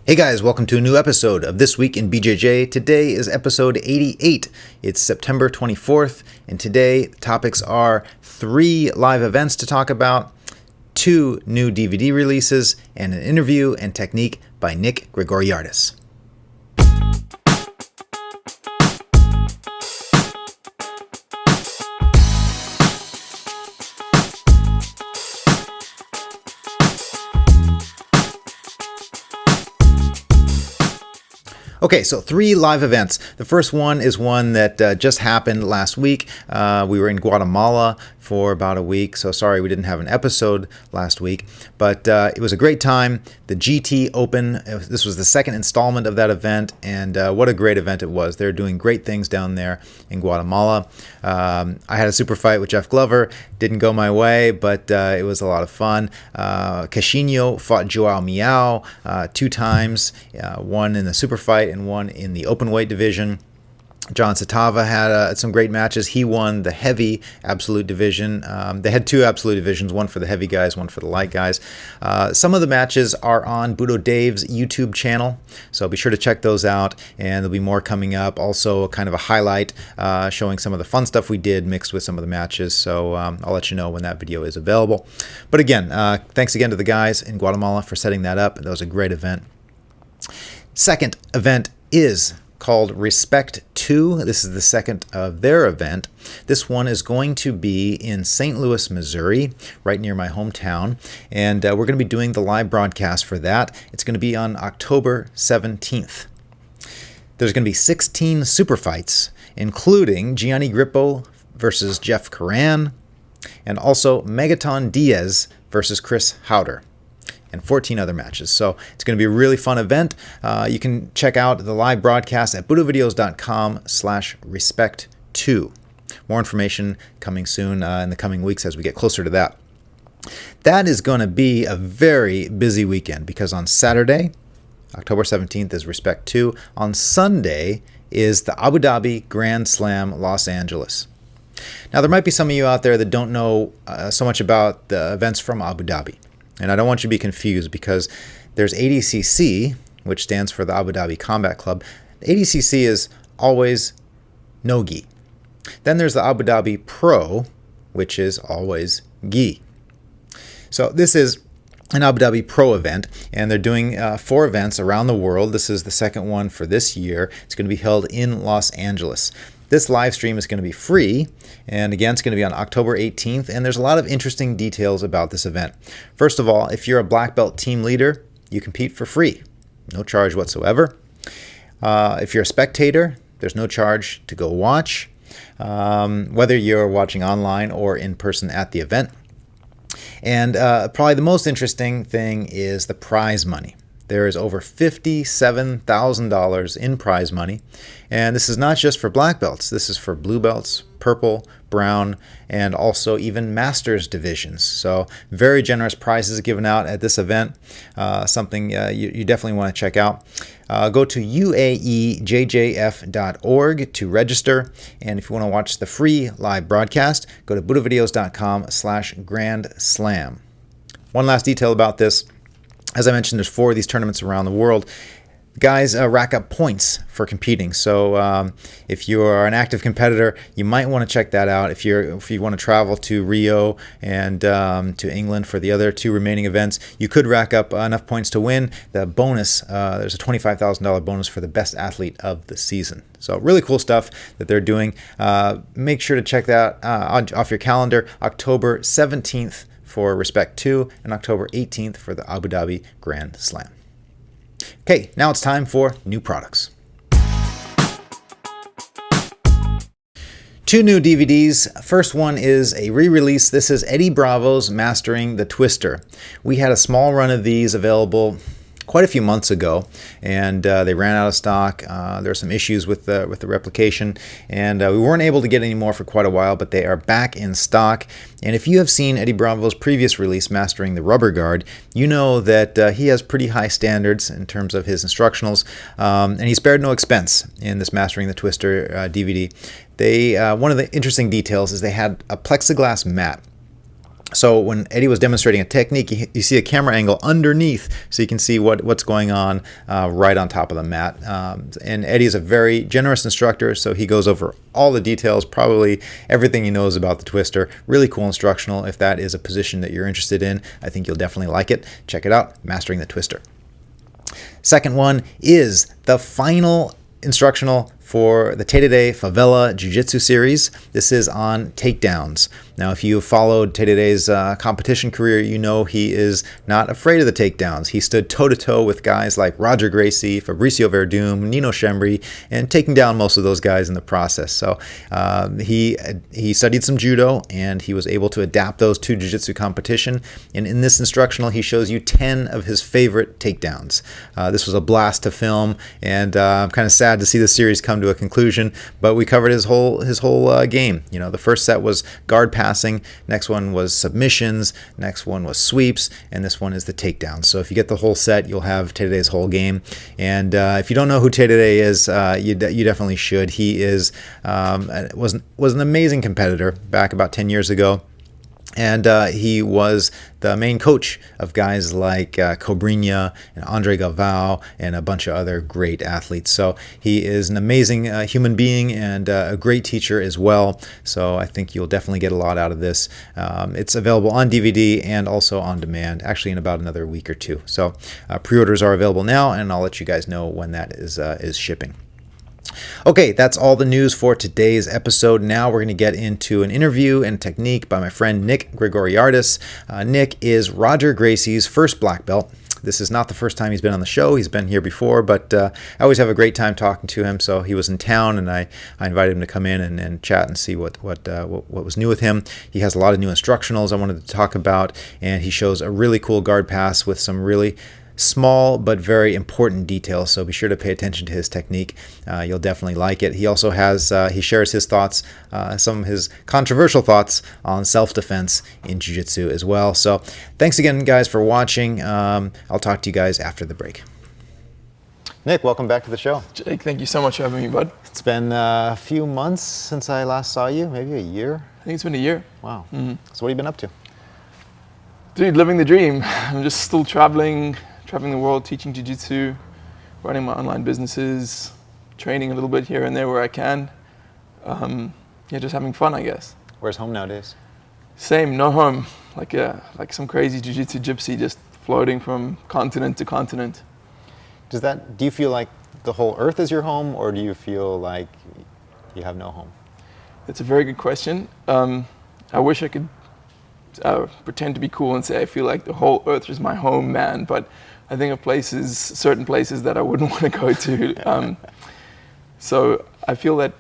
Hey guys, welcome to a new episode of This Week in BJJ. Today is episode 88. It's September 24th, and today the topics are 3 live events to talk about, 2 new DVD releases, and an interview and technique by Nic Gregoriades. Okay, so 3 live events. The first one is one that just happened last week. We were in Guatemala for about a week, so sorry we didn't have an episode last week, but it was a great time. The GT Open, this was the second installment of that event, and what a great event it was. They're doing great things down there in Guatemala. I had a super fight with Jeff Glover. Didn't go my way, but it was a lot of fun. Caixinho fought Joao Miao 2 times, one in the super fight and one in the open weight division. John Satava had some great matches. He won the heavy absolute division. They had 2 absolute divisions, one for the heavy guys, one for the light guys. Some of the matches are on Budo Dave's YouTube channel, so be sure to check those out, and there'll be more coming up. Also, kind of a highlight showing some of the fun stuff we did mixed with some of the matches, so I'll let you know when that video is available. But again, thanks again to the guys in Guatemala for setting that up. That was a great event. Second event is called Respect 2. This is the second of their event. This one is going to be in St. Louis, Missouri, right near my hometown, and we're going to be doing the live broadcast for that. It's going to be on October 17th. There's going to be 16 super fights, including Gianni Grippo versus Jeff Curran, and also Megaton Diaz versus Chris Howder, and 14 other matches. So it's going to be a really fun event. You can check out the live broadcast at BudoVideos.com/respect2. More information coming soon in the coming weeks as we get closer to that. That is going to be a very busy weekend because on Saturday, October 17th, is Respect 2. On Sunday is the Abu Dhabi Grand Slam Los Angeles. Now, there might be some of you out there that don't know so much about the events from Abu Dhabi. And I don't want you to be confused because there's ADCC, which stands for the Abu Dhabi Combat Club. The ADCC is always no gi. Then there's the Abu Dhabi Pro, which is always gi. So this is an Abu Dhabi Pro event, and they're doing 4 events around the world. This is the second one for this year. It's going to be held in Los Angeles. This live stream is going to be free, and again, it's going to be on October 18th, and there's a lot of interesting details about this event. First of all, if you're a black belt team leader, you compete for free, no charge whatsoever. If you're a spectator, there's no charge to go watch, whether you're watching online or in person at the event. And probably the most interesting thing is the prize money. There is over $57,000 in prize money, and this is not just for black belts. This is for blue belts, purple, brown, and also even masters divisions. So very generous prizes given out at this event, something you definitely want to check out. Go to uaejjf.org to register, and if you want to watch the free live broadcast, go to BudoVideos.com/Grand Slam. One last detail about this. As I mentioned, there's 4 of these tournaments around the world. Guys rack up points for competing. So if you are an active competitor, you might want to check that out. If you want to travel to Rio and to England for the other 2 remaining events, you could rack up enough points to win the bonus. There's a $25,000 bonus for the best athlete of the season. So really cool stuff that they're doing. Make sure to check that off your calendar. October 17th for Respect 2 and October 18th for the Abu Dhabi Grand Slam. Okay, now it's time for new products. 2 new DVDs. First one is a re-release. This is Eddie Bravo's Mastering the Twister. We had a small run of these available quite a few months ago, and they ran out of stock. There were some issues with the replication, and we weren't able to get any more for quite a while, but they are back in stock. And if you have seen Eddie Bravo's previous release, Mastering the Rubber Guard, you know that he has pretty high standards in terms of his instructionals, and he spared no expense in this Mastering the Twister DVD. One of the interesting details is they had a plexiglass mat So when Eddie was demonstrating a technique, you see a camera angle underneath, so you can see what's going on right on top of the mat. And Eddie is a very generous instructor, so he goes over all the details, probably everything he knows about the twister. Really cool instructional. If that is a position that you're interested in, I think you'll definitely like it. Check it out, Mastering the Twister. Second one is the final instructional for the Takedown Favela Jiu-Jitsu series. This is on takedowns. Now, if you have followed Takedown's competition career, you know he is not afraid of the takedowns. He stood toe-to-toe with guys like Roger Gracie, Fabricio Verdum, Nino Schembri, and taking down most of those guys in the process. So he studied some judo, and he was able to adapt those to jiu-jitsu competition. And in this instructional, he shows you 10 of his favorite takedowns. This was a blast to film, and I'm kind of sad to see the series come to a conclusion, but we covered his whole game. You know, the first set was guard passing, next one was submissions, next one was sweeps, and this one is the takedown. So if you get the whole set, you'll have Teddy's whole game. And if you don't know who Teddy is, you definitely should. He is was an amazing competitor back about 10 years ago. And he was the main coach of guys like Cobrinha and Andre Galvao and a bunch of other great athletes. So he is an amazing human being and a great teacher as well. So I think you'll definitely get a lot out of this. It's available on DVD and also on demand, actually in about another week or two. So pre-orders are available now, and I'll let you guys know when that is shipping. Okay, that's all the news for today's episode. Now we're going to get into an interview and technique by my friend Nic Gregoriades. Nick is Roger Gracie's first black belt. This is not the first time he's been on the show. He's been here before, but I always have a great time talking to him. So he was in town, and I invited him to come in and chat and see what was new with him. He has a lot of new instructionals I wanted to talk about, and he shows a really cool guard pass with some really small but very important details, so be sure to pay attention to his technique. You'll definitely like it. He also has he shares his thoughts, some of his controversial thoughts on self-defense in jiu-jitsu as well. So thanks again, guys, for watching. I'll talk to you guys after the break. Nick, welcome back to the show. Jake, thank you so much for having me, bud. It's been a few months since I last saw you, maybe a year? I think it's been a year. Wow. Mm-hmm. So what have you been up to? Dude, living the dream. I'm just still traveling the world, teaching jiu-jitsu, running my online businesses, training a little bit here and there where I can. Yeah, just having fun, I guess. Where's home nowadays? Same, no home. Like some crazy jiu-jitsu gypsy just floating from continent to continent. Do you feel like the whole earth is your home, or do you feel like you have no home? It's a very good question. I wish I could pretend to be cool and say I feel like the whole earth is my home, man, but I think of certain places that I wouldn't want to go to. So I feel that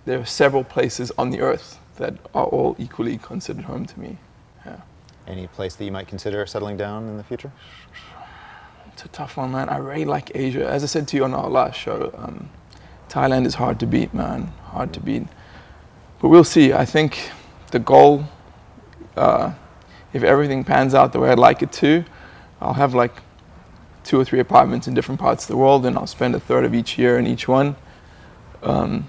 there are several places on the earth that are all equally considered home to me. Yeah. Any place that you might consider settling down in the future? It's a tough one, man. I really like Asia. As I said to you on our last show, Thailand is hard to beat, man. Hard to beat. But we'll see. I think the goal, if everything pans out the way I'd like it to, I'll have like 2 or 3 apartments in different parts of the world, and I'll spend a third of each year in each one. But I'm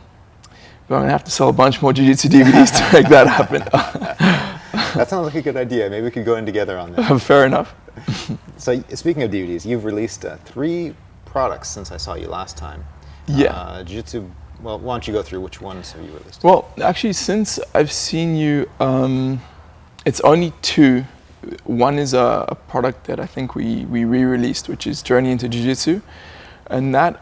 gonna have to sell a bunch more jiu-jitsu DVDs to make that happen. That sounds like a good idea. Maybe we could go in together on that. Fair enough. So speaking of DVDs, you've released 3 products since I saw you last time. Yeah. Jiu-jitsu. Well, why don't you go through which ones have you released? Well, actually, since I've seen you, it's only 2. One is a product that I think we re-released, which is Journey into Jiu-Jitsu. And that,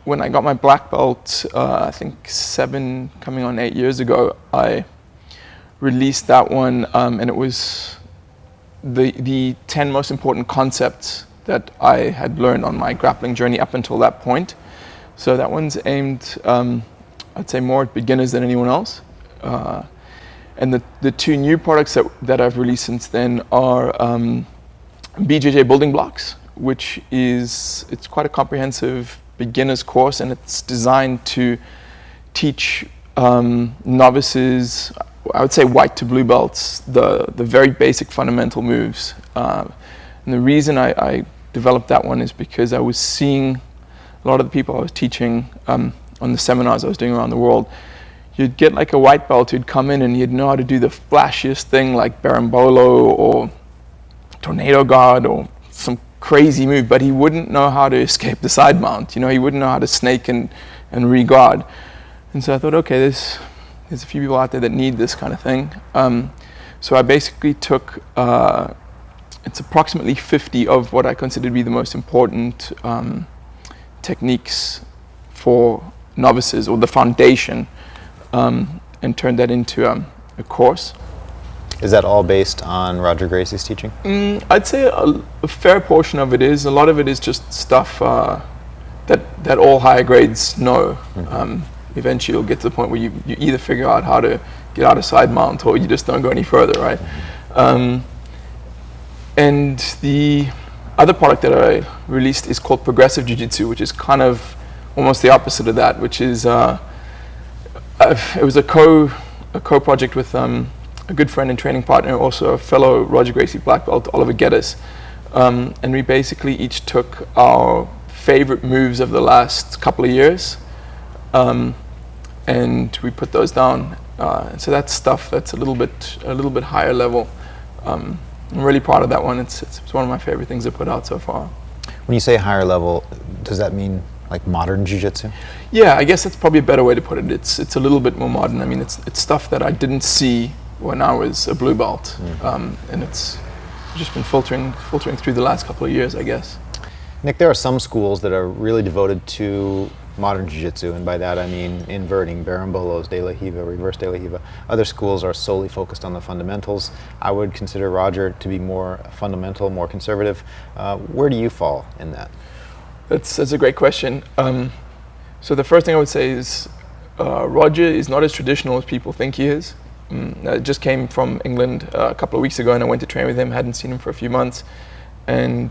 when I got my black belt, I think 7, coming on 8 years ago, I released that one, and it was the 10 most important concepts that I had learned on my grappling journey up until that point. So that one's aimed, I'd say, more at beginners than anyone else. And the 2 new products that I've released since then are BJJ Building Blocks, which it's quite a comprehensive beginner's course, and it's designed to teach novices, I would say white to blue belts, the very basic fundamental moves. And the reason I developed that one is because I was seeing a lot of the people I was teaching on the seminars I was doing around the world, you'd get like a white belt who'd come in and he'd know how to do the flashiest thing like Berimbolo or Tornado Guard or some crazy move, but he wouldn't know how to escape the side mount. He wouldn't know how to snake and re-guard. And so I thought, okay, there's a few people out there that need this kind of thing. So I basically took, it's approximately 50 of what I consider to be the most important techniques for novices, or the foundation, and turned that into a course. Is that all based on Roger Gracie's teaching? I'd say a fair portion of it is. A lot of it is just stuff that all higher grades know. Eventually you'll get to the point where you either figure out how to get out of side mount, or you just don't go any further, right? And the other product that I released is called Progressive Jiu-Jitsu, which is kind of almost the opposite of that, which is it was a co-project with a good friend and training partner, also a fellow Roger Gracie black belt, Oliver Geddes. And we basically each took our favorite moves of the last couple of years, and we put those down. And so that's stuff that's a little bit higher level. I'm really proud of that one. It's one of my favorite things to put out so far. When you say higher level, does that mean like modern jiu-jitsu? Yeah, I guess that's probably a better way to put it. It's a little bit more modern. I mean, it's stuff that I didn't see when I was a blue belt, and it's just been filtering through the last couple of years, I guess. Nick, there are some schools that are really devoted to modern jiu-jitsu, and by that I mean inverting, berimbolos, de la hiva, reverse de la hiva. Other schools are solely focused on the fundamentals. I would consider Roger to be more fundamental, more conservative. Where do you fall in that? That's a great question. So the first thing I would say is Roger is not as traditional as people think he is. I just came from England a couple of weeks ago, and I went to train with him. Hadn't seen him for a few months, and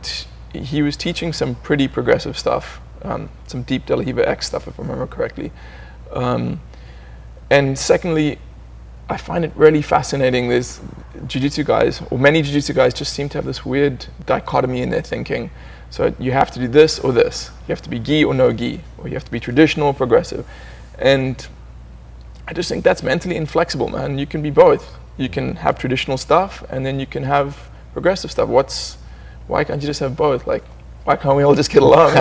he was teaching some pretty progressive stuff, some deep De La Hiva X stuff, if I remember correctly. And secondly, I find it really fascinating. There's jiu-jitsu guys, or many jiu-jitsu guys, just seem to have this weird dichotomy in their thinking. So you have to do this or this. You have to be gi or no gi, or you have to be traditional or progressive. And I just think that's mentally inflexible, man. You can be both. You can have traditional stuff, and then you can have progressive stuff. Why can't you just have both? Like, why can't we all just get along?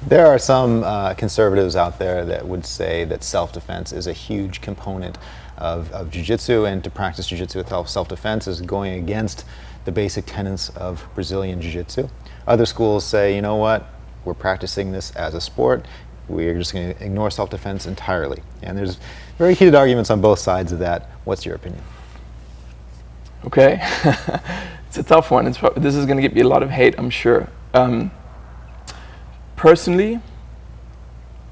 There are some conservatives out there that would say that self-defense is a huge component of jiu-jitsu, and to practice jiu-jitsu with self-defense is going against the basic tenets of Brazilian jiu-jitsu. Other schools say, you know what, we're practicing this as a sport. We're just going to ignore self-defense entirely. And there's very heated arguments on both sides of that. What's your opinion? Okay. It's a tough one. This is going to get me a lot of hate, I'm sure. Personally,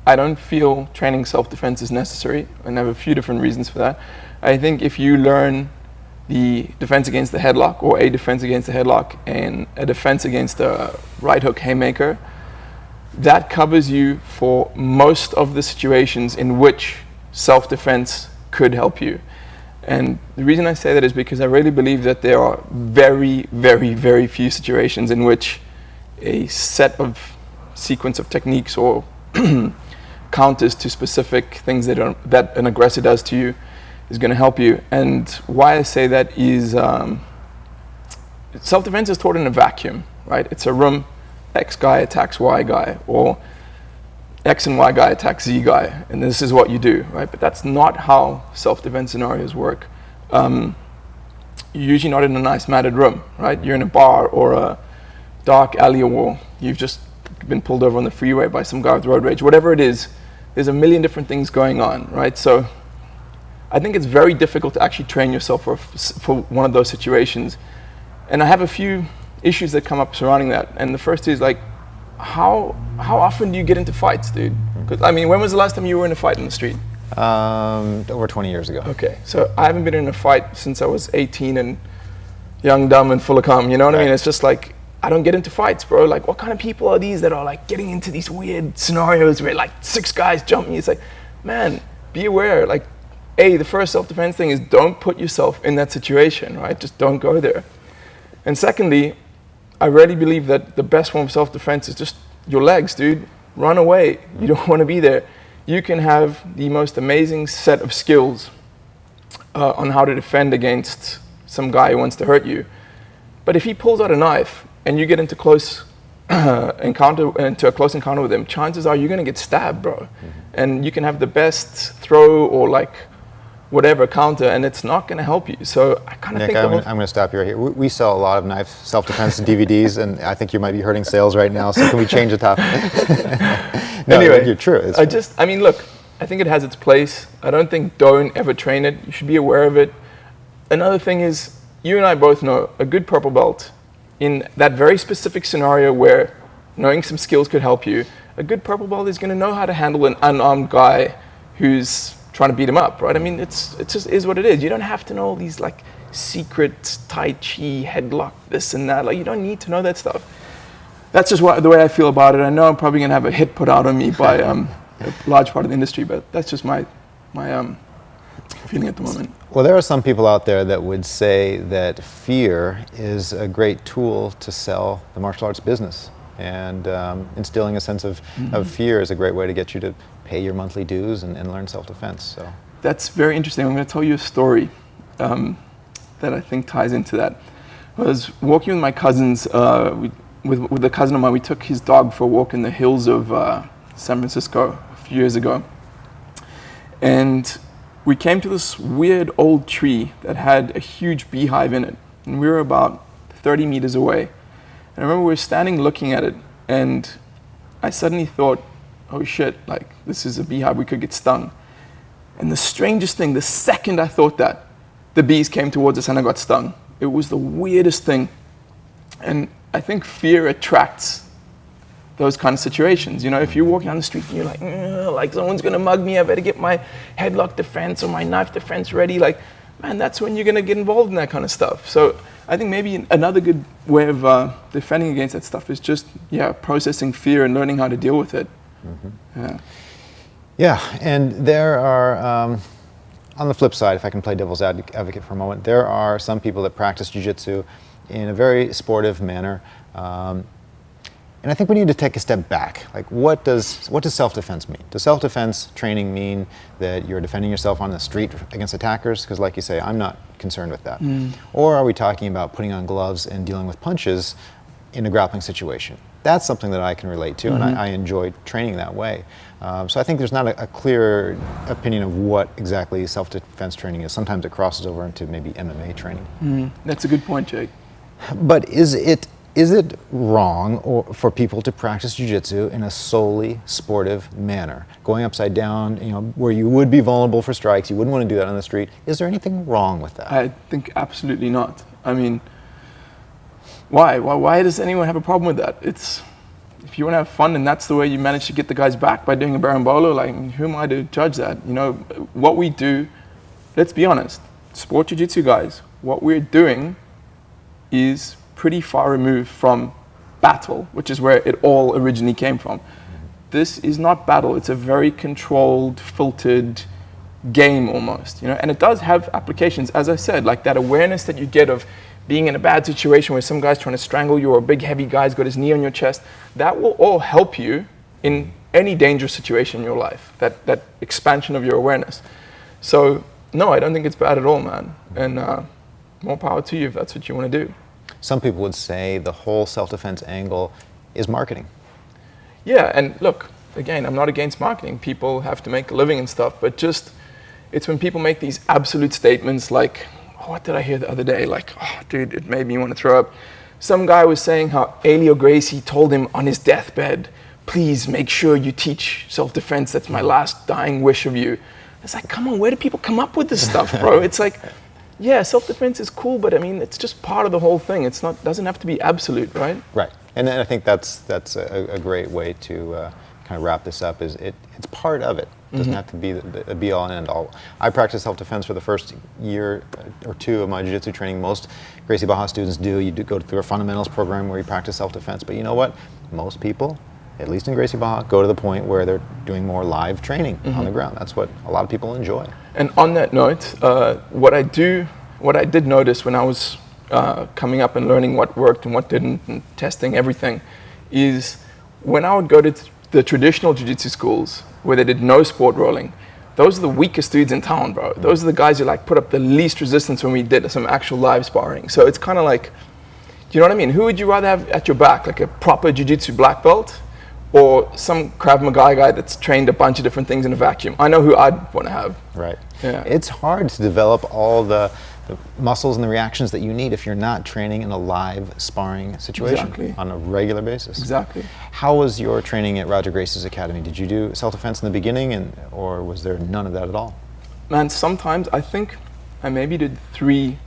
I don't feel training self-defense is necessary, and I have a few different reasons for that. I think if you learn the defense against the headlock, or a defense against the headlock, and a defense against the right hook haymaker, that covers you for most of the situations in which self-defense could help you. And the reason I say that is because I really believe that there are very, very, very few situations in which a set of sequence of techniques or counters to specific things that an aggressor does to you is going to help you. And why I say that is self-defense is taught in a vacuum, right? It's a room, X guy attacks Y guy, or X and Y guy attacks Z guy, and this is what you do, right? But that's not how self-defense scenarios work. You're usually not in a nice matted room, right? You're in a bar or a dark alley, or you've just been pulled over on the freeway by some guy with road rage. Whatever it is, there's a million different things going on, right? So I think it's very difficult to actually train yourself for one of those situations. And I have a few issues that come up surrounding that. And the first is like, how often do you get into fights, dude? Because I mean, when was the last time you were in a fight in the street? Over 20 years ago. Okay, so I haven't been in a fight since I was 18 and young, dumb, and full of cum. You know what I mean? It's just like, I don't get into fights, bro. Like, what kind of people are these that are like getting into these weird scenarios where like 6 guys jump me? It's like, man, be aware. Like, the first self-defense thing is don't put yourself in that situation, right? Just don't go there. And secondly, I really believe that the best form of self-defense is just your legs, dude. Run away. You don't want to be there. you can have the most amazing set of skills on how to defend against some guy who wants to hurt you. But if he pulls out a knife and you get into a close encounter with him, chances are you're going to get stabbed, bro. And you can have the best throw or like whatever counter, and it's not going to help you. So I kind of think I'm going to stop you right here. We sell a lot of knife self-defense DVDs, and I think you might be hurting sales right now. So can we change the topic? No, anyway, you're true. I mean, look, I think it has its place. I don't think don't ever train it. You should be aware of it. Another thing is, you and I both know a good purple belt in that very specific scenario where knowing some skills could help you. A good purple belt is going to know how to handle an unarmed guy who's trying to beat him up, right? I mean, it just is what it is. You don't have to know all these like secret Tai Chi headlock, this and that. Like, you don't need to know that stuff. That's just the way I feel about it. I know I'm probably going to have a hit put out on me by a large part of the industry, but that's just my feeling at the moment. Well, there are some people out there that would say that fear is a great tool to sell the martial arts business. And instilling a sense of fear is a great way to get you to pay your monthly dues and learn self-defense. So that's very interesting. I'm going to tell you a story that I think ties into that. I was walking with my cousins, with a cousin of mine. We took his dog for a walk in the hills of San Francisco a few years ago. And we came to this weird old tree that had a huge beehive in it. And we were about 30 meters away. And I remember we were standing looking at it, and I suddenly thought, oh shit, like, this is a beehive, we could get stung. And the strangest thing, the second I thought that, the bees came towards us and I got stung. It was the weirdest thing. And I think fear attracts those kind of situations. You know, if you're walking down the street and you're like someone's gonna mug me, I better get my headlock defense or my knife defense ready, like, man, that's when you're gonna get involved in that kind of stuff. So I think maybe another good way of defending against that stuff is just, processing fear and learning how to deal with it. Yeah, and there are, on the flip side, if I can play devil's advocate for a moment, there are some people that practice jiu-jitsu in a very sportive manner. And I think we need to take a step back. Like, what does self-defense mean? Does self-defense training mean that you're defending yourself on the street against attackers? Because like you say, I'm not concerned with that. Or are we talking about putting on gloves and dealing with punches in a grappling situation? That's something that I can relate to, and I enjoy training that way. So I think there's not a clear opinion of what exactly self-defense training is. Sometimes it crosses over into maybe MMA training. That's a good point, Jake. But is it wrong for people to practice jiu-jitsu in a solely sportive manner? Going upside down, where you would be vulnerable for strikes, you wouldn't want to do that on the street. Is there anything wrong with that? I think absolutely not. I mean, why does anyone have a problem with that? If you want to have fun and that's the way you manage to get the guys back by doing a berimbolo, like, who am I to judge that? What we do, let's be honest, sport jiu-jitsu guys, what we're doing is pretty far removed from battle, which is where it all originally came from. This is not battle. It's a very controlled, filtered game almost, and it does have applications, as I said, like that awareness that you get of being in a bad situation where some guy's trying to strangle you or a big heavy guy's got his knee on your chest. That will all help you in any dangerous situation in your life, that expansion of your awareness. So no, I don't think it's bad at all, man. And more power to you if that's what you want to do. Some people would say the whole self-defense angle is marketing. Yeah, and look, again, I'm not against marketing. People have to make a living and stuff, but it's when people make these absolute statements like, what did I hear the other day? Like, oh, dude, it made me want to throw up. Some guy was saying how Elio Gracie told him on his deathbed, please make sure you teach self-defense. That's my last dying wish of you. It's like, come on, where do people come up with this stuff, bro? It's like, yeah, self-defense is cool, but I mean, it's just part of the whole thing. It's not, doesn't have to be absolute, right? Right, and I think that's a great way to kind of wrap this up. Is it's part of it. It doesn't have to be the be-all and end-all. I practiced self-defense for the first year or two of my jiu-jitsu training. Most Gracie Barra students do. You do go through a fundamentals program where you practice self-defense. But you know what? Most people, at least in Gracie Barra, go to the point where they're doing more live training on the ground. That's what a lot of people enjoy. And on that note, what I did notice when I was coming up and learning what worked and what didn't and testing everything is when I would go to the traditional jiu-jitsu schools where they did no sport rolling, those are the weakest dudes in town, bro. Those are the guys who like put up the least resistance when we did some actual live sparring. So it's kind of like, you know what I mean? Who would you rather have at your back, like a proper jiu-jitsu black belt, or some Krav Maga guy that's trained a bunch of different things in a vacuum? I know who I'd want to have. Right. Yeah. It's hard to develop all the muscles and the reactions that you need if you're not training in a live sparring situation on a regular basis. Exactly. How was your training at Roger Gracie's academy? Did you do self-defense in the beginning, or was there none of that at all? Man, sometimes I think I maybe did 3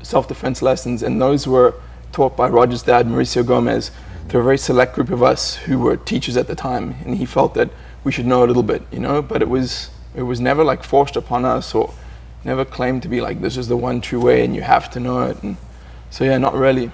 self-defense lessons, and those were taught by Roger's dad, Mauricio Gomez. There were a very select group of us who were teachers at the time, and he felt that we should know a little bit, you know, but it was never like forced upon us, or never claimed to be like, this is the one true way and you have to know it. And so yeah, not really.